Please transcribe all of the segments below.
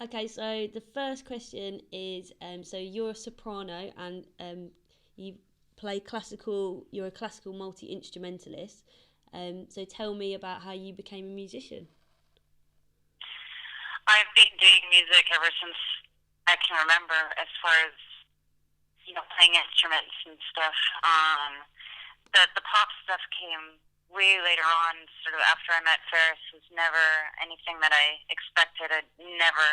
Okay, so the first question is, so you're a soprano and you play classical. You're a classical multi-instrumentalist. So tell me about how you became a musician. I've been doing music ever since I can remember, as far as playing instruments and stuff. The pop stuff came way later on, sort of after I met Faris. Was never anything that I expected. I'd never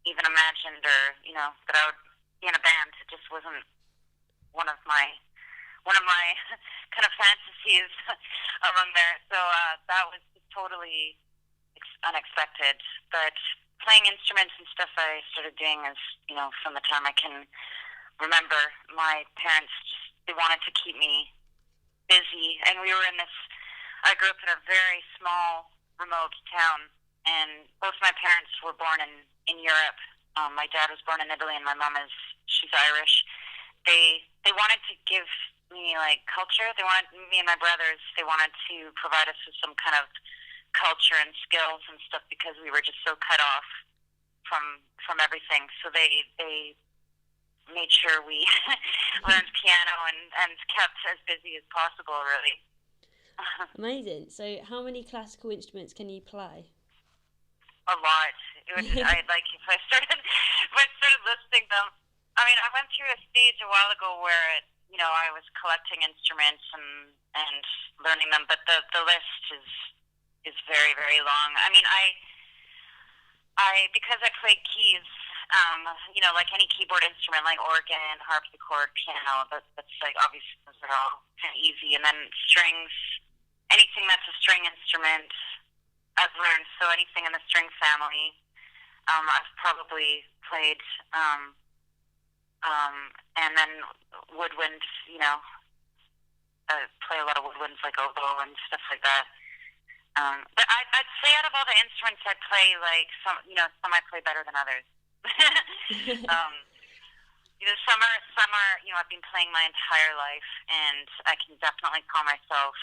even imagined, or that I would be in a band. It just wasn't one of my kind of fantasies among there. So that was totally unexpected. But playing instruments and stuff I started doing is, from the time I can remember. My parents they wanted to keep me busy, and we were in this. I grew up in a very small, remote town, and both my parents were born in Europe. My dad was born in Italy, and my mom she's Irish. They wanted to give me like culture. They wanted me and my brothers. They wanted to provide us with some kind of culture and skills and stuff because we were just so cut off from everything. So they made sure we learned piano and kept as busy as possible, really. Amazing. So how many classical instruments can you play? A lot. I like if I started listing them. I mean, I went through a stage a while ago where I was collecting instruments and learning them, but the list is very, very long. I mean, I because I play keys, like any keyboard instrument, like organ, harpsichord, piano. That's like obviously those are all kind of easy, and then strings, anything that's a string instrument, I've learned. So anything in the string family, I've probably played. And then woodwind, I play a lot of woodwinds like oboe and stuff like that. But I'd say out of all the instruments I play, like some I play better than others. Some are, I've been playing my entire life, and I can definitely call myself,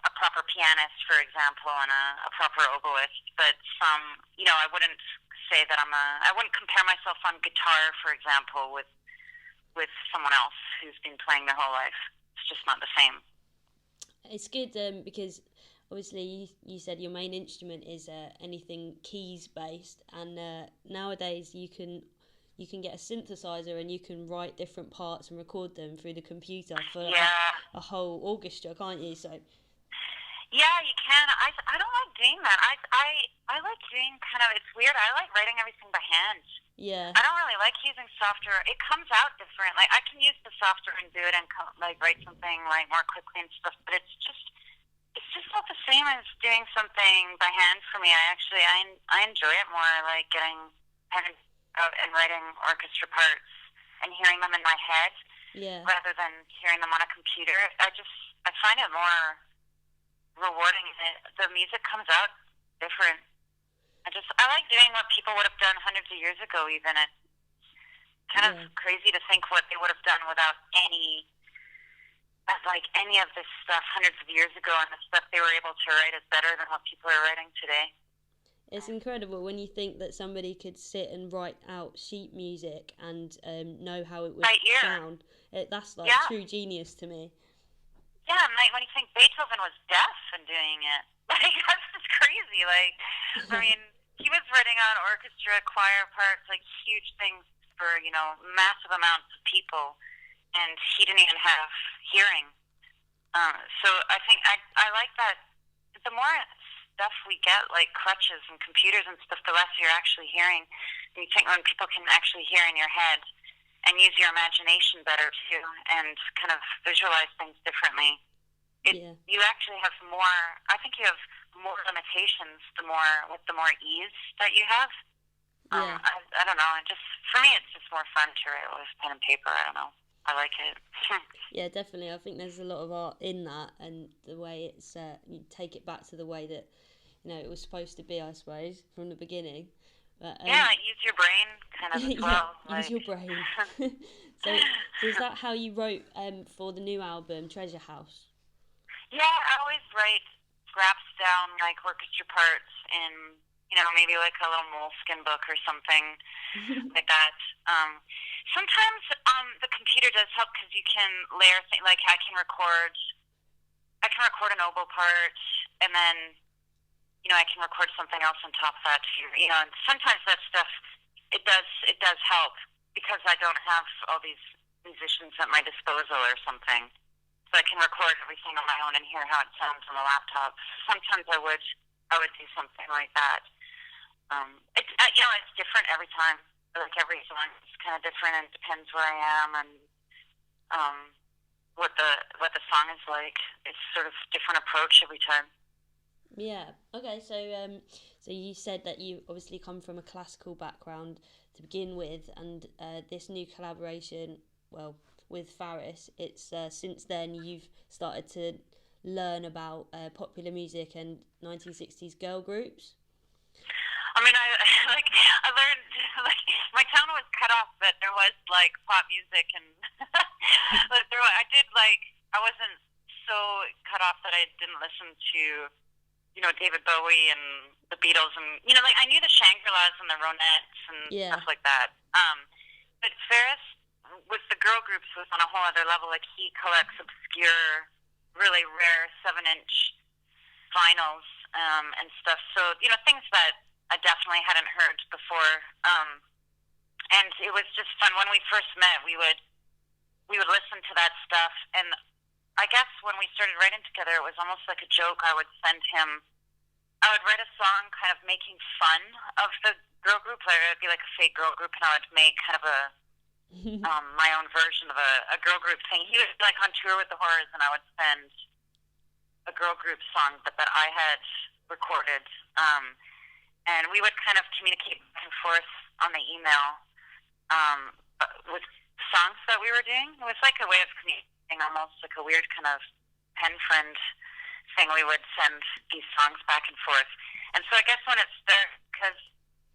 a proper pianist, for example, and a proper oboist. But some, I wouldn't say that I wouldn't compare myself on guitar, for example, with someone else who's been playing their whole life. It's just not the same. It's good because obviously you said your main instrument is anything keys based, and nowadays you can get a synthesizer and you can write different parts and record them through the computer for a whole orchestra, can't you? So yeah, you can. I don't like doing that. I like doing kind of, it's weird. I like writing everything by hand. Yeah. I don't really like using software. It comes out different. Like I can use the software and do it and write something like more quickly and stuff. But it's just not the same as doing something by hand for me. I enjoy it more. I like getting pen out and writing orchestra parts and hearing them in my head, rather than hearing them on a computer. I find it more rewarding. The music comes out different. I like doing what people would have done hundreds of years ago. Even it's kind of crazy to think what they would have done without any of this stuff hundreds of years ago, and the stuff they were able to write is better than what people are writing today. It's incredible when you think that somebody could sit and write out sheet music and know how it would sound. That's like true genius to me. Yeah, and when you think Beethoven was deaf and doing it, that's just crazy. I mean, he was writing out orchestra, choir parts, like huge things for, massive amounts of people, and he didn't even have hearing. So I think I like that. The more stuff we get, like crutches and computers and stuff, the less you're actually hearing. And you think when people can actually hear in your head and use your imagination better too, and kind of visualize things differently, you actually have more. I think you have more limitations the more ease that you have. I don't know. For me, it's just more fun to write with pen and paper. I don't know. I like it. Yeah, definitely. I think there's a lot of art in that, and the way it's you take it back to the way that it was supposed to be, I suppose, from the beginning. But, use your brain kind of as well. Use your brain. so is that how you wrote for the new album, Treasure House? Yeah, I always write scraps down like orchestra parts in, maybe like a little Moleskine book or something like that. Sometimes the computer does help because you can layer things. Like I can record an oboe part, and then I can record something else on top of that too. And sometimes that stuff it does help because I don't have all these musicians at my disposal or something. So I can record everything on my own and hear how it sounds on the laptop. Sometimes I would do something like that. It's different every time. Like every song is kind of different, and it depends where I am and what the song is like. It's sort of different approach every time. Yeah. Okay. So you said that you obviously come from a classical background to begin with, and this new collaboration, well, with Faris, it's since then you've started to learn about popular music and 1960s girl groups. I mean, I learned, like, my town was cut off, but there was, like, pop music, and I wasn't so cut off that I didn't listen to, David Bowie and the Beatles, and, like, I knew the Shangri-Las and the Ronettes and stuff like that. But Faris, with the girl groups, was on a whole other level. Like, he collects obscure, really rare 7-inch vinyls and stuff. So, things that I definitely hadn't heard before. And it was just fun. When we first met, we would listen to that stuff. And I guess when we started writing together, it was almost like a joke. I would write a song kind of making fun of the girl group. Like, it would be like a fake girl group, and I would make kind of my own version of a girl group thing. He was like on tour with the Horrors, and I would send a girl group song that I had recorded, and we would kind of communicate back and forth on the email with songs that we were doing. It was like a way of communicating, almost like a weird kind of pen friend thing. We would send these songs back and forth, and so I guess when it started, because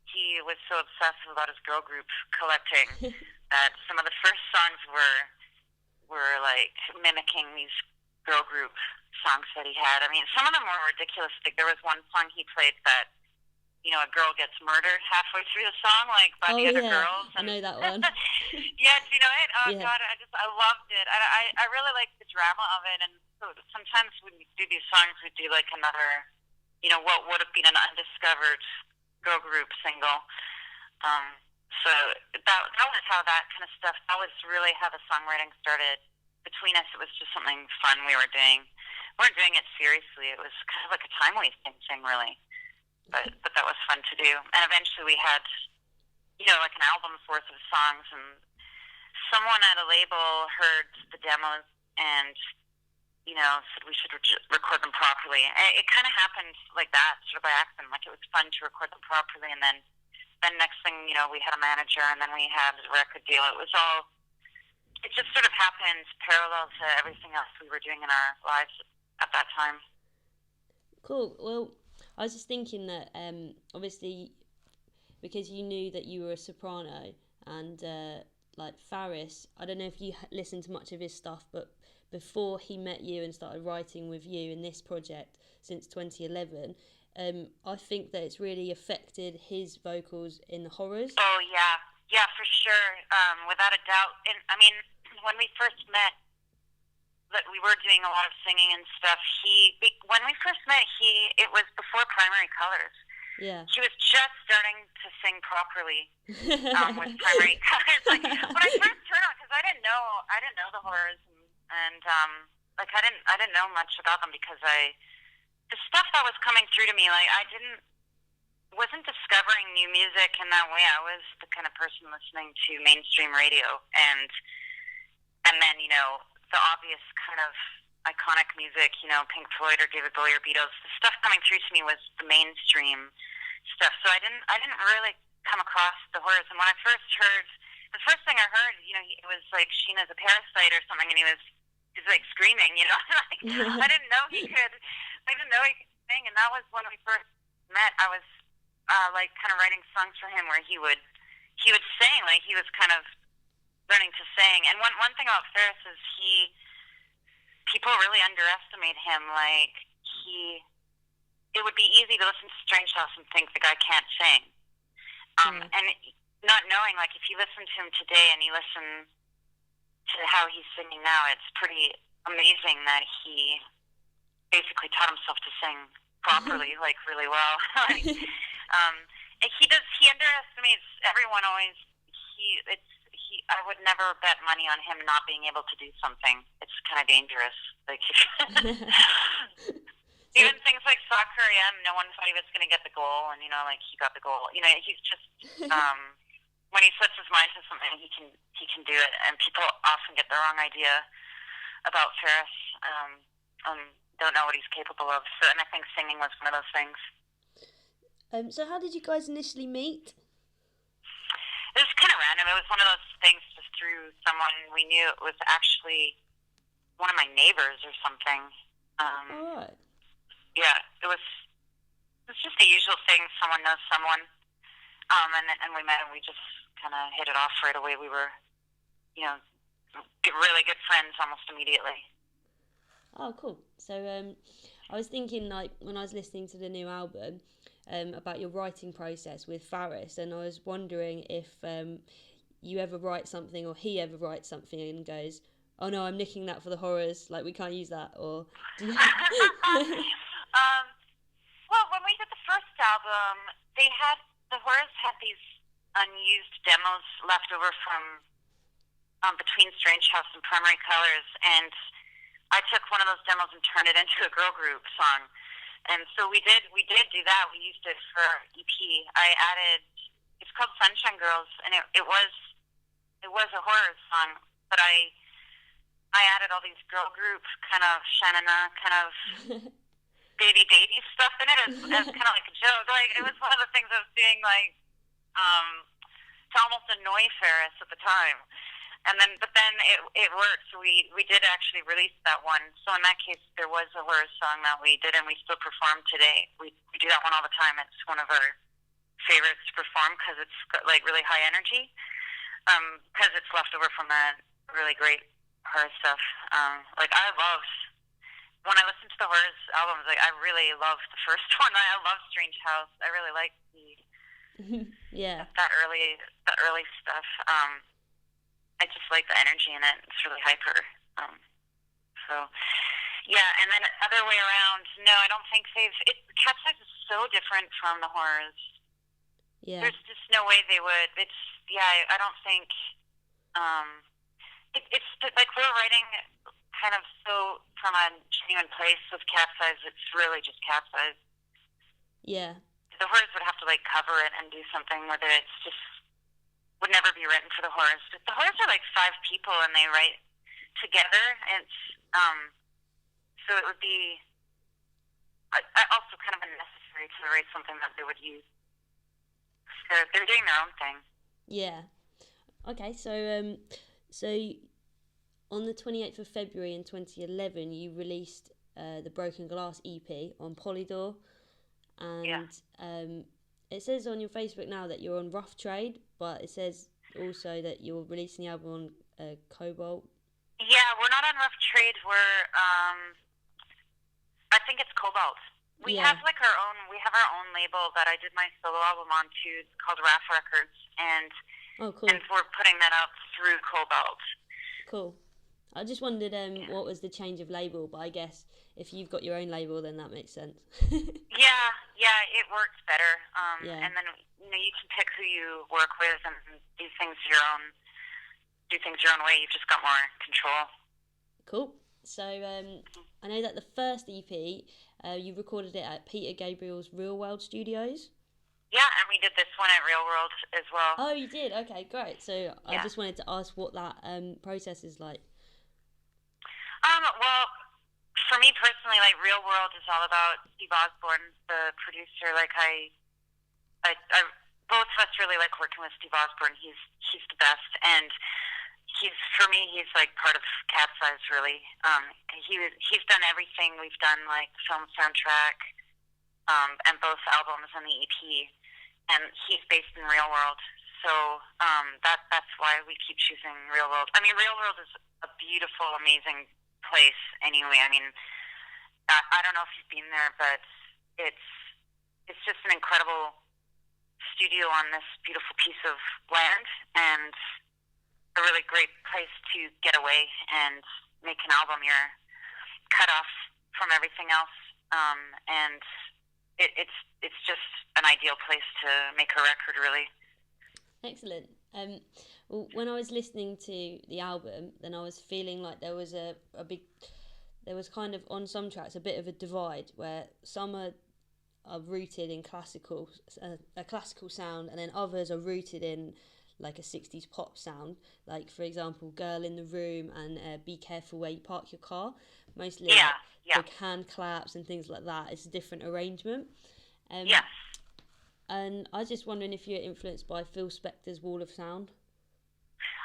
he was so obsessive about his girl group collecting, that some of the first songs were like mimicking these girl group songs that he had. I mean, some of them were ridiculous. Like, there was one song he played that, a girl gets murdered halfway through the song, like by the other girls. And I know that one. Yeah, do you know it? Oh, yeah. God, I loved it. I really liked the drama of it. And so sometimes when we do these songs, we do like another, what would have been an undiscovered girl group single. So that was how that kind of stuff, that was really how the songwriting started. Between us, it was just something fun we were doing. We weren't doing it seriously. It was kind of like a time-wasting thing, really. But that was fun to do. And eventually we had, like an album's worth of songs, and someone at a label heard the demos and, said we should record them properly. And it kind of happened like that, sort of by accident. Like, it was fun to record them properly, and then next thing, we had a manager, and then we had a record deal. It just sort of happened parallel to everything else we were doing in our lives at that time. Cool. Well, I was just thinking that obviously, because you knew that you were a soprano, and like Faris, I don't know if you listened to much of his stuff, but before he met you and started writing with you in this project since 2011, I think that it's really affected his vocals in the Horrors. Oh, yeah, for sure, without a doubt. And I mean, when we first met, that we were doing a lot of singing and stuff. When we first met, it was before Primary Colors. Yeah. He was just starting to sing properly with Primary Colors. Like, when I first turned on, because I didn't know the Horrors, and like I didn't know much about them, because the stuff that was coming through to me, like, wasn't discovering new music in that way. I was the kind of person listening to mainstream radio, and then the obvious kind of iconic music, Pink Floyd or David Bowie or Beatles. The stuff coming through to me was the mainstream stuff. So I didn't really come across the Horrors. And when I first heard, the first thing I heard, it was like Sheena's a Parasite or something, and he was like screaming, like, I didn't know he could sing. And that was when we first met. I was like kind of writing songs for him where he would sing, like he was kind of learning to sing. And one thing about Faris is people really underestimate him. Like, it would be easy to listen to Strange House and think the guy can't sing. And not knowing, like, if you listen to him today and you listen to how he's singing now, it's pretty amazing that he basically taught himself to sing properly, like, really well. He underestimates everyone always. I would never bet money on him not being able to do something. It's kind of dangerous. Like, even things like soccer, no one thought he was going to get the goal, and, like, he got the goal. He's just, when he sets his mind to something, he can do it. And people often get the wrong idea about Faris, don't know what he's capable of. So, and I think singing was one of those things. So how did you guys initially meet? It was kind of random. It was one of those things just through someone we knew. It was actually one of my neighbors or something. All right. Yeah, it was just the usual thing. Someone knows someone. And we met and we just kind of hit it off right away. We were, really good friends almost immediately. Oh, cool. So I was thinking, like, when I was listening to the new album, about your writing process with Faris, and I was wondering if you ever write something or he ever writes something and goes, oh no, I'm nicking that for the horrors, like, we can't use that, or... Well, when we did the first album, the horrors had these unused demos left over from Between Strange House and Primary Colors, and I took one of those demos and turned it into a girl group song. And so we did do that. We used it for EP. It's called Sunshine Girls, and it was a horror song, but I added all these girl group kind of Shanana kind of baby stuff in it as kind of like a joke. Like, it was one of the things I was doing, like, to almost annoy Faris at the time. But then it worked. So we did actually release that one. So in that case, there was a horror song that we did, and we still perform today. We do that one all the time. It's one of our favorites to perform because it's got, like, really high energy. Because it's left over from that really great horror stuff. Like, when I listen to the horrors albums, like, I really love the first one. I love Strange House. I really like that early stuff. I just like the energy in it. It's really hyper. And then other way around, no, I don't think Capsize is so different from the horrors. Yeah. There's just no way they would. I don't think, it's like we're writing kind of so from a genuine place with Capsize. It's really just Capsize. Yeah. The horrors would have to, like, cover it and do something with it. It's just would never be written for the horrors. But the horrors are like 5 people and they write together. It's so it would be also kind of unnecessary to write something that they would use. So they're doing their own thing. Yeah. Okay, so on the 28th of February in 2011, you released the Broken Glass EP on Polydor, and it says on your Facebook now that you're on Rough Trade, but it says also that you're releasing the album on Cobalt. Yeah, we're not on Rough Trade. We're, I think it's Cobalt. We have like our own label that I did my solo album on too. It's called RAF Records, and and we're putting that out through Cobalt. Cool. I just wondered what was the change of label, but I guess if you've got your own label, then that makes sense. yeah, it works better. And then you can pick who you work with and do things your own way. You've just got more control. Cool. So I know that the first EP, you recorded it at Peter Gabriel's Real World Studios. Yeah, and we did this one at Real World as well. Oh, you did? Okay, great. So I just wanted to ask what that process is like. Well, for me personally, like, Real World is all about Steve Osborne, the producer. Like, I both of us really like working with Steve Osborne. He's the best, and he's like part of Capsize, really. He's done everything we've done, like film soundtrack, and both albums and the EP, and he's based in Real World. So that's why we keep choosing Real World. I mean, Real World is a beautiful, amazing place anyway. I mean, I don't know if you've been there, but it's just an incredible studio on this beautiful piece of land, and a really great place to get away and make an album. You're cut off from everything else, and it's just an ideal place to make a record, really. Excellent. Well, when I was listening to the album, then I was feeling like there was there was kind of on some tracks a bit of a divide where some are rooted in a classical sound, and then others are rooted in like a 60s pop sound, like for example Girl in the Room and Be Careful Where You Park Your Car, mostly like hand claps and things like that. It's a different arrangement. Yes. And I was just wondering if you're influenced by Phil Spector's Wall of Sound.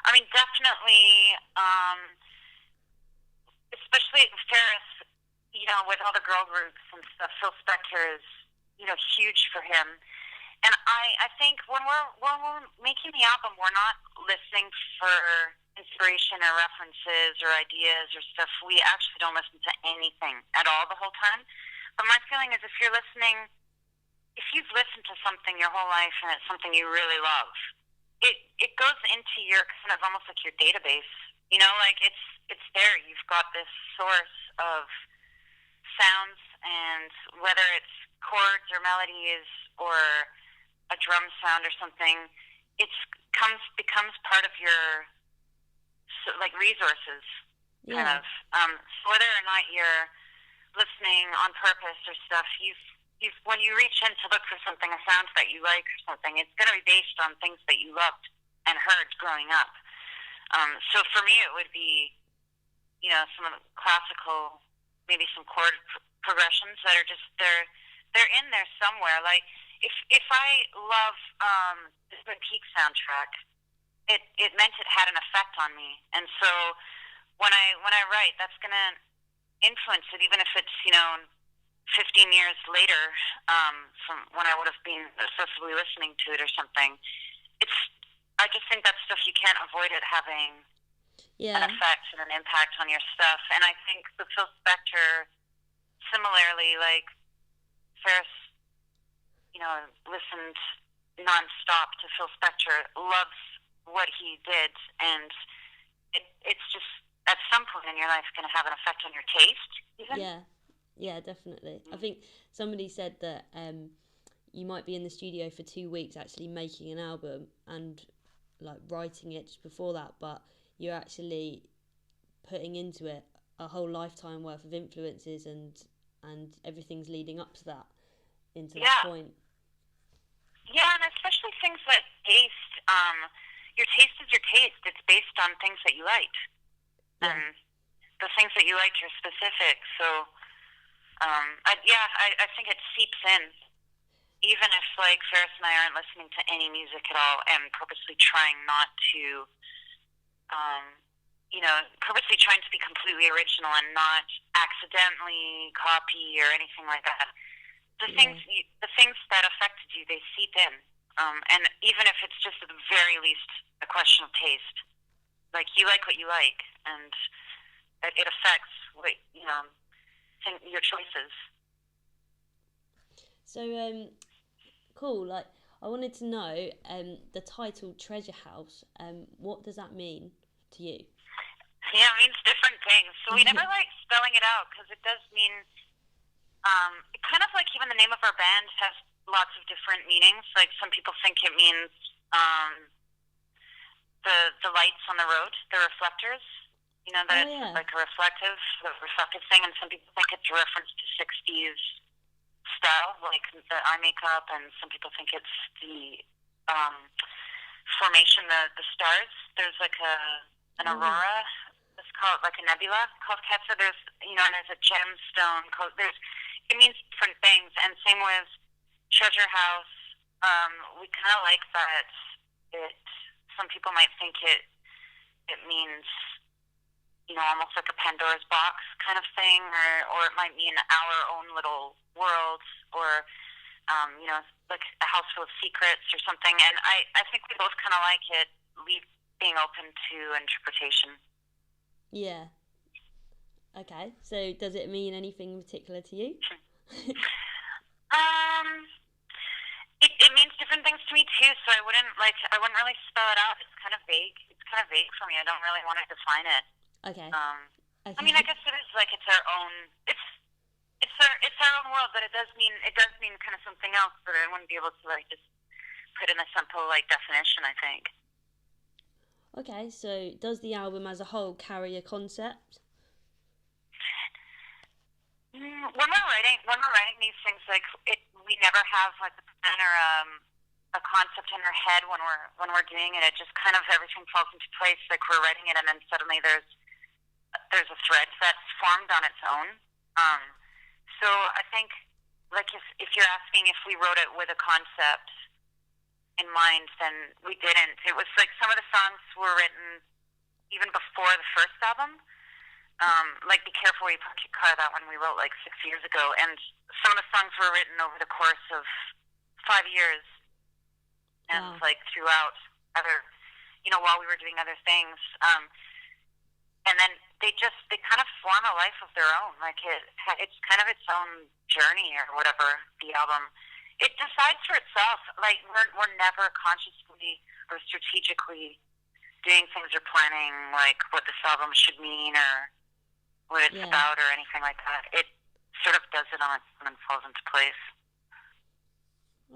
I mean, definitely, especially Faris, with all the girl groups and stuff. Phil Spector is, huge for him. And I think when we're making the album, we're not listening for inspiration or references or ideas or stuff. We actually don't listen to anything at all the whole time. But my feeling is if you've listened to something your whole life and it's something you really love, it goes into your kind of almost like your database. Like it's there. You've got this source of sounds, and whether it's chords or melodies or a drum sound or something, becomes part of your resources, kind of. So whether or not you're listening on purpose or stuff, when you reach in to look for something, a sound that you like or something, it's going to be based on things that you loved and heard growing up. So for me, it would be, some of the classical, maybe some chord progressions that are just they're in there somewhere. Like if I love the Twin Peaks soundtrack, it meant it had an effect on me, and so when I write, that's gonna influence it, even if it's 15 years later from when I would have been obsessively listening to it or something. I just think that's stuff you can't avoid it having an effect and an impact on your stuff. And I think with Phil Spector, similarly, like Faris, listened nonstop to Phil Spector, loves what he did, and it's just at some point in your life going to have an effect on your taste. Even. Yeah, definitely. I think somebody said that you might be in the studio for 2 weeks actually making an album and like writing it just before that, but you're actually putting into it a whole lifetime worth of influences, and everything's leading up to that, into that point. Yeah, and especially things like taste. Your taste is your taste. It's based on things that you liked. And the things that you liked are specific. So, I think it seeps in. Even if, like, Faris and I aren't listening to any music at all and purposely trying not to, purposely trying to be completely original and not accidentally copy or anything like that. The things that affected you, they seep in. And even if it's just at the very least a question of taste, like you like what you like, and it affects what, your choices. So, cool. Like, I wanted to know the title Treasure House. What does that mean to you? Yeah, it means different things. So we never like spelling it out because it does mean, kind of like even the name of our band has lots of different meanings. Like some people think it means the lights on the road, the reflectors. That it's like a reflective thing, and some people think it's a reference to 60s style, like the eye makeup, and some people think it's the formation, the stars. There's like an aurora. It's called like a nebula called Quetzal. There's and there's a gemstone. It means different things, and same with Treasure House. We kind of like that. Some people might think it means almost like a Pandora's box kind of thing, or it might mean our own little world, or like a house full of secrets or something. And I think we both kind of like it, being open to interpretation. Yeah. Okay. So does it mean anything in particular to you? Um, it means different things to me too, so I wouldn't really spell it out. It's kind of vague. It's kind of vague for me. I don't really want to define it. Okay. I mean, I guess it is like it's our own. It's our own world, but it does mean kind of something else that I wouldn't be able to like just put in a simple like definition. I think. Okay, so does the album as a whole carry a concept? When we're writing these things, like we never have like a plan or a concept in our head when we're doing it. It just kind of everything falls into place. Like we're writing it, and then suddenly there's a thread that's formed on its own. So I think, like if you're asking if we wrote it with a concept in mind, then we didn't. It was like some of the songs were written even before the first album. Like Be Careful Where You Park Your Car, that one we wrote like 6 years ago, and some of the songs were written over the course of 5 years, and Wow. like throughout other, while we were doing other things, and then they kind of form a life of their own. Like it's kind of its own journey or whatever. The album, it decides for itself. Like we're never consciously or strategically doing things or planning like what this album should mean or what it's Yeah. about or anything like that. It sort of does it on its own and falls into place.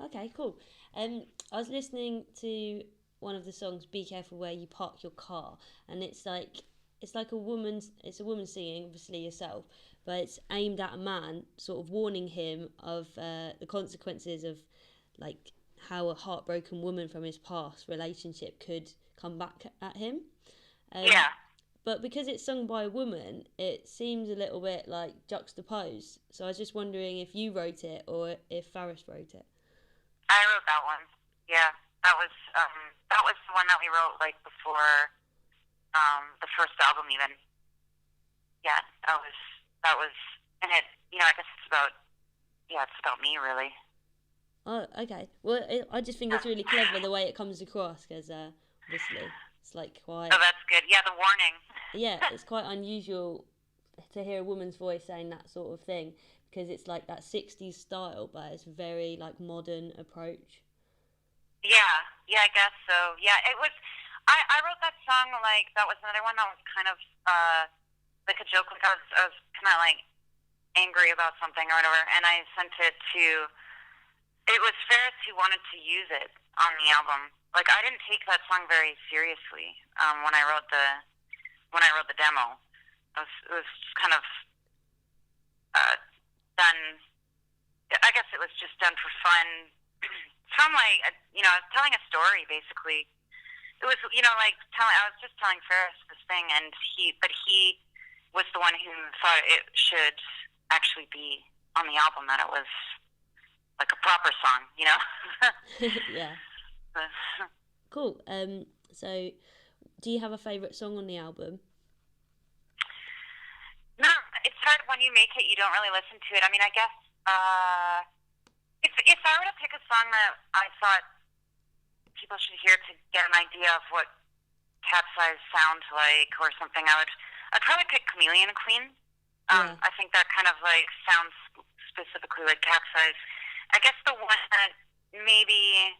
Okay, cool. I was listening to one of the songs, "Be Careful Where You Park Your Car," and it's like a woman singing, obviously yourself, but it's aimed at a man, sort of warning him of the consequences of like how a heartbroken woman from his past relationship could come back at him. Um, Yeah. but because it's sung by a woman, it seems a little bit like juxtaposed. So I was just wondering if you wrote it or if Faris wrote it. I wrote that one. Yeah. That was the one that we wrote like before the first album even. Yeah, that was and it I guess it's about me really. Oh, okay. Well, I just think it's really clever the way it comes across because obviously it's like Oh, quite, that's good. Yeah, the warning. yeah, it's quite unusual to hear a woman's voice saying that sort of thing because it's like that 60s style, but it's very like modern approach. Yeah, I guess so. Yeah, it was. I wrote that song like that was another one that was kind of like a joke. Like I was kind of like angry about something or whatever, and I sent it to. It was Faris who wanted to use it on the album. Like I didn't take that song very seriously when I wrote the demo. It was just kind of done. I guess it was just done for fun. From like I was telling a story basically. It was like I was just telling Faris this thing, and he was the one who thought it should actually be on the album. That it was like a proper song. Yeah, cool. So do you have a favorite song on the album? No, it's hard when you make it. You don't really listen to it. I mean, I guess if I were to pick a song that I thought people should hear to get an idea of what Cat's Eyes sounds like or something, I'd probably pick Chameleon Queen. Yeah. I think that kind of like sounds specifically like Cat's Eyes. I guess the one that maybe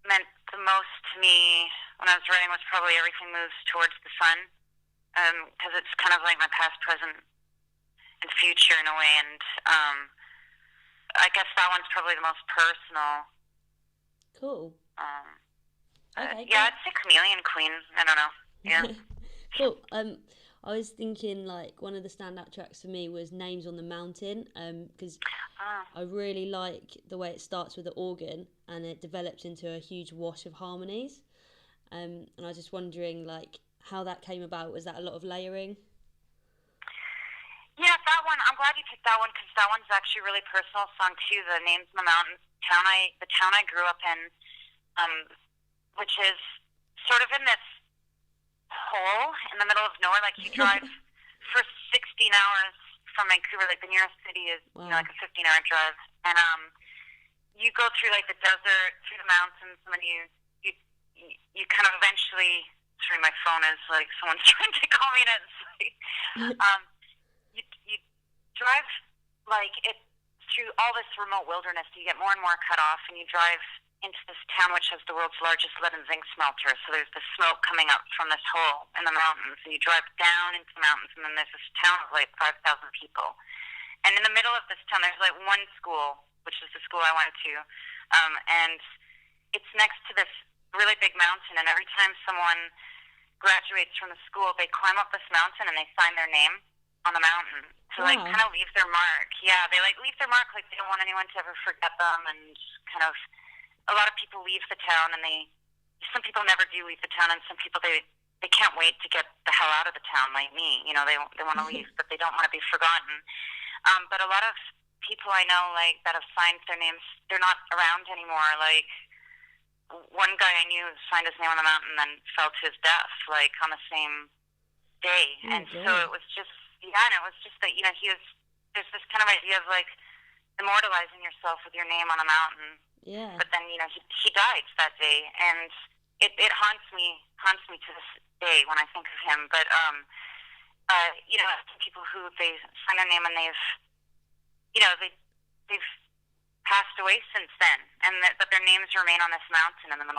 meant the most to me when I was writing was probably Everything Moves Towards the Sun, because it's kind of like my past, present, and future in a way, and I guess that one's probably the most personal. Cool. Okay. Yeah, I'd say Chameleon Queen. I don't know. Yeah. Cool. I was thinking like one of the standout tracks for me was Names on the Mountain, because I really like the way it starts with the organ and it develops into a huge wash of harmonies. And I was just wondering like how that came about. Was that a lot of layering? Yeah, that one. I'm glad you picked that one because that one's actually a really personal song too. The Names on the Mountain, the town I grew up in, which is sort of in this hole in the middle of nowhere. Like you drive for 16 hours from Vancouver. Like the nearest city is like a 15-hour drive, and you go through like the desert, through the mountains, and then you kind of eventually. Sorry, my phone is like someone's trying to call me, and it's like you drive like it through all this remote wilderness. You get more and more cut off, and you drive into this town which has the world's largest lead and zinc smelter. So there's the smoke coming up from this hole in the mountains, and you drive down into the mountains, and then there's this town of like 5,000 people. And in the middle of this town, there's like one school, which is the school I went to, and it's next to this really big mountain. And every time someone graduates from the school, they climb up this mountain and they sign their name on the mountain to like kind of leave their mark. Yeah, they like leave their mark, like they don't want anyone to ever forget them, and kind of a lot of people leave the town, and some people never do leave the town, and some people they can't wait to get the hell out of the town, like me. You know, they want to leave, but they don't want to be forgotten. But a lot of people I know, like that have signed their names, they're not around anymore. Like one guy I knew signed his name on the mountain and then fell to his death, like on the same day. And so it was just, and it was just that, you know, there's this kind of idea of like immortalizing yourself with your name on a mountain. Yeah. But then, you know, he died that day, and it haunts me to this day when I think of him. But you know, people who they sign their name and they've passed away since then, and but their names remain on this mountain in the middle